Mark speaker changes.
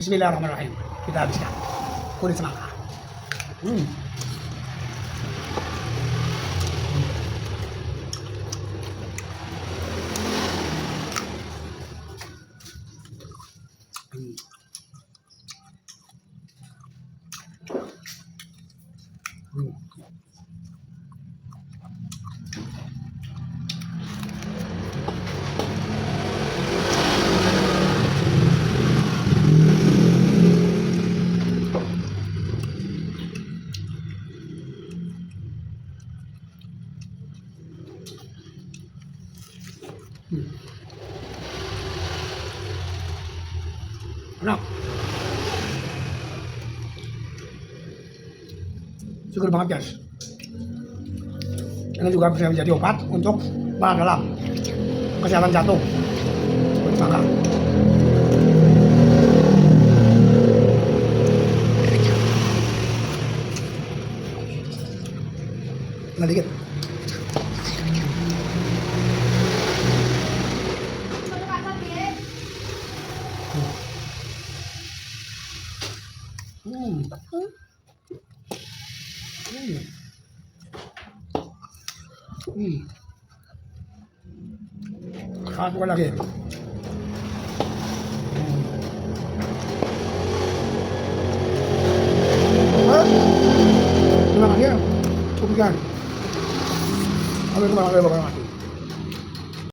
Speaker 1: Bismillahirrahmanirrahim. Kita habiskan. Kulit semangka. Hmm. Hmm. Hmm. Hmm. Enak. Segar banget guys. Ini juga bisa menjadi obat untuk bahan dalam kesehatan jantung. Kulit semangka. Nah, dikit. Hmm. Hmm. Hmm. Satu lagi. Tenang aja, cukup kan. Ambil kemana-mana.